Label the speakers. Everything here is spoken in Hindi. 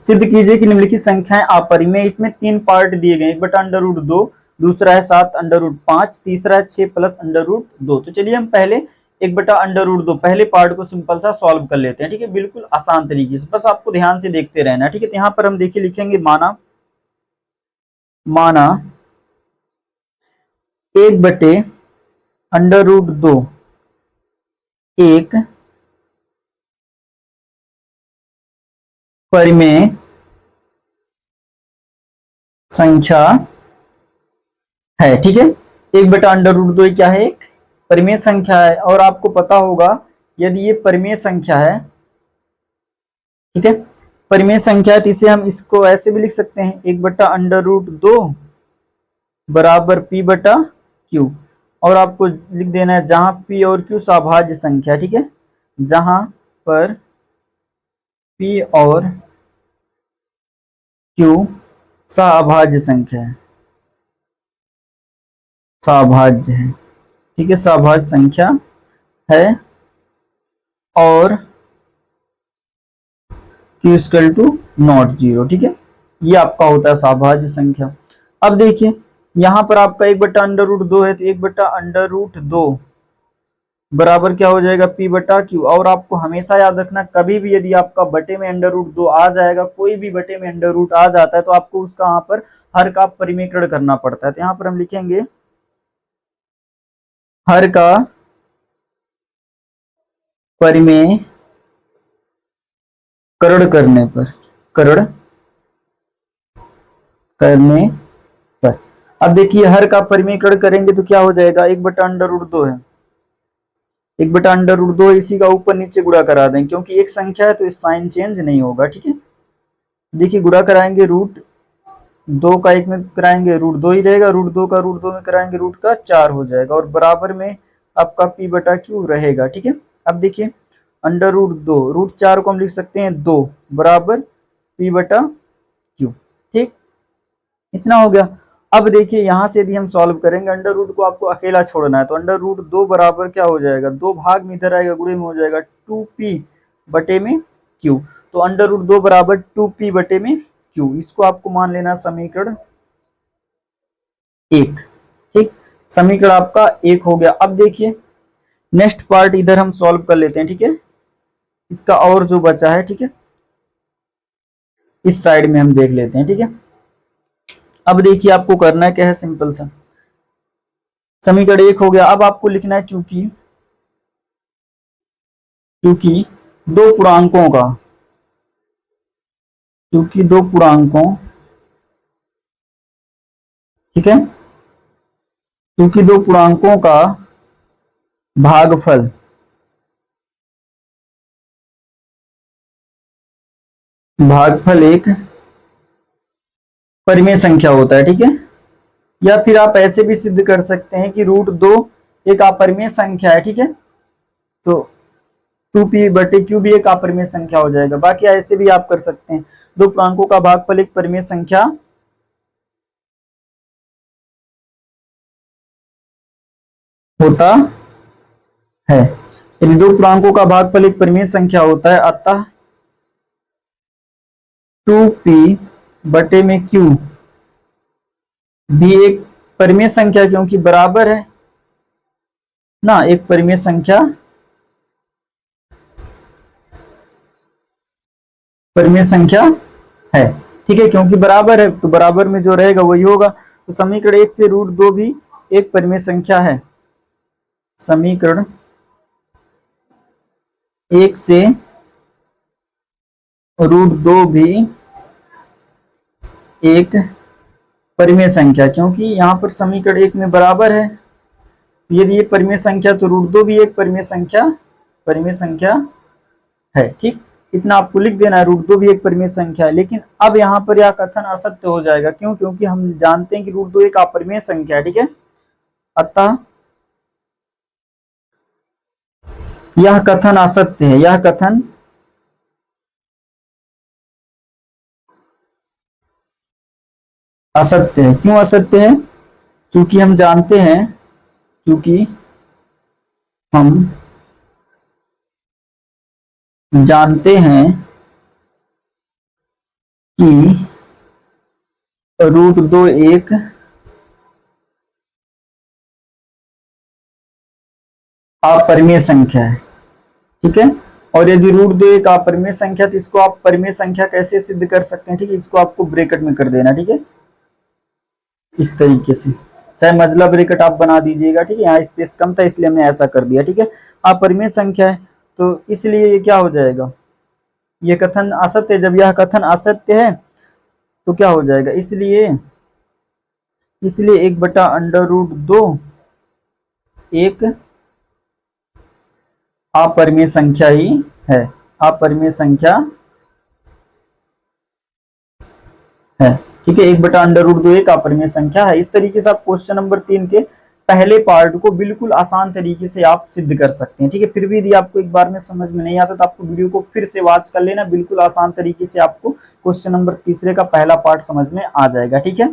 Speaker 1: सिद्ध कीजिए कि निम्नलिखित संख्याएं अपरिमेय। इसमें 3 पार्ट दिए गए, 1/√2, दूसरा है 7/5, तीसरा है 6+√2। तो चलिए हम पहले 1/√2 पहले पार्ट को सिंपल सा सॉल्व कर लेते हैं, ठीक है, बिल्कुल आसान तरीके से, बस आपको ध्यान से देखते रहना, ठीक है। तो यहाँ पर हम देखिए लिखेंगे माना 1/√2 एक परिमेय संख्या है, ठीक है। 1/√2 क्या है, एक परिमेय संख्या है। और आपको पता होगा यदि ये परिमेय संख्या है, ठीक है, परिमेय संख्या है, तो इसे हम इसको ऐसे भी लिख सकते हैं 1/√2 बराबर p/q। और आपको लिख देना है जहां p और q सभाज्य संख्या, ठीक है, जहां पर p और q सभाज्य संख्या है, सभाज्य है, ठीक है, सभाज्य संख्या है, और q = 0, ठीक है, ये आपका होता है सभाज्य संख्या। अब देखिए यहां पर आपका 1/√2 है, तो 1/√2 बराबर क्या हो जाएगा, p/q। और आपको हमेशा याद रखना, कभी भी यदि आपका बटे में √2 आ जाएगा, कोई भी बटे में √ आ जाता है, तो आपको उसका यहाँ पर हर का परिमेयकरण करना पड़ता है। तो यहाँ पर हम लिखेंगे हर का परिमेयकरण करने पर अब देखिए हर का परिमेयकरण करेंगे तो क्या हो जाएगा, 1/√2 है, 1/√2 इसी का ऊपर नीचे गुणा करा दें, क्योंकि एक संख्या है तो इस साइन चेंज नहीं होगा, ठीक है। देखिए गुणा कराएंगे √2 का 1 में कराएंगे √2 ही रहेगा, √2 का √2 में कराएंगे √4 हो जाएगा, और बराबर में आपका p/q रहेगा, ठीक है। अब देखिए √2 √4 को हम लिख सकते हैं 2 बराबर p/q, ठीक, इतना हो गया। अब देखिए यहां से यदि हम सॉल्व करेंगे, √ को आपको अकेला छोड़ना है, तो √2 बराबर क्या हो जाएगा, 2 भाग में इधर आएगा, गुणे में हो जाएगा 2p/q। तो √2 बराबर 2p/q, इसको आपको मान लेना समीकरण 1, ठीक, समीकरण आपका 1 हो गया। अब देखिए नेक्स्ट पार्ट इधर हम सॉल्व कर लेते हैं, ठीक है, इसका और जो बचा है, ठीक है, इस साइड में हम देख लेते हैं, ठीक है। अब देखिए आपको करना है क्या है, सिंपल सा समीकरण 1 हो गया। अब आपको लिखना है चूंकि दो पूर्णांकों का ठीक है, क्योंकि दो पूर्णांकों का भागफल एक परिमेय संख्या होता है, ठीक है। या फिर आप ऐसे भी सिद्ध कर सकते हैं कि √2 एक अपरिमेय संख्या है, ठीक है, तो 2p/q भी एक अपरिमेय संख्या हो जाएगा। बाकी ऐसे भी आप कर सकते हैं, दो पूर्णांकों का भागफल एक परिमेय संख्या होता है, यदि दो पूर्णांकों का भागफल एक परिमेय संख्या होता है, अतः 2p/q भी एक परिमेय संख्या, क्योंकि बराबर है ना, एक परिमेय संख्या है, ठीक है, क्योंकि बराबर है तो बराबर में जो रहेगा वही होगा। तो समीकरण 1 से √2 भी एक परिमेय संख्या है, समीकरण 1 से √2 भी एक परिमेय संख्या, क्योंकि यहाँ पर समीकरण 1 में बराबर है, यदि ये परिमेय संख्या तो √2 भी एक परिमेय संख्या है, ठीक, इतना आपको लिख देना है, √2 भी एक परिमेय संख्या है। लेकिन अब यहाँ पर यह कथन असत्य हो जाएगा, क्यों, क्योंकि हम जानते हैं कि √2 एक अपरिमेय संख्या है, ठीक है, अतः यह कथन असत्य है, यह कथन असत्य है। क्यों असत्य है, क्योंकि हम जानते हैं कि √2 एक अपरिमेय संख्या है, ठीक है। और यदि √2 एक अपरिमेय संख्या, तो इसको आप परिमेय संख्या कैसे सिद्ध कर सकते हैं, ठीक है। इसको आपको ब्रैकेट में कर देना, ठीक है, इस तरीके से, चाहे मजला ब्रैकेट आप बना दीजिएगा, ठीक है। यहाँ स्पेस कम था इसलिए हमने ऐसा कर दिया, ठीक है। अपरिमेय संख्या है तो इसलिए ये क्या हो जाएगा, ये कथन असत्य है। जब यह कथन असत्य है तो क्या हो जाएगा, इसलिए इसलिए 1/√2 एक अपरिमेय संख्या ही है, अपरिमेय संख्या है, ठीक है। 1/√2 एक अपरिमेय संख्या है। इस तरीके से आप क्वेश्चन नंबर 3 के पहले पार्ट को बिल्कुल आसान तरीके से आप सिद्ध कर सकते हैं, ठीक है। फिर भी यदि आपको एक बार में समझ में नहीं आता तो आपको वीडियो को फिर से वॉच कर लेना, बिल्कुल आसान तरीके से आपको क्वेश्चन नंबर तीसरे का पहला पार्ट समझ में आ जाएगा, ठीक है।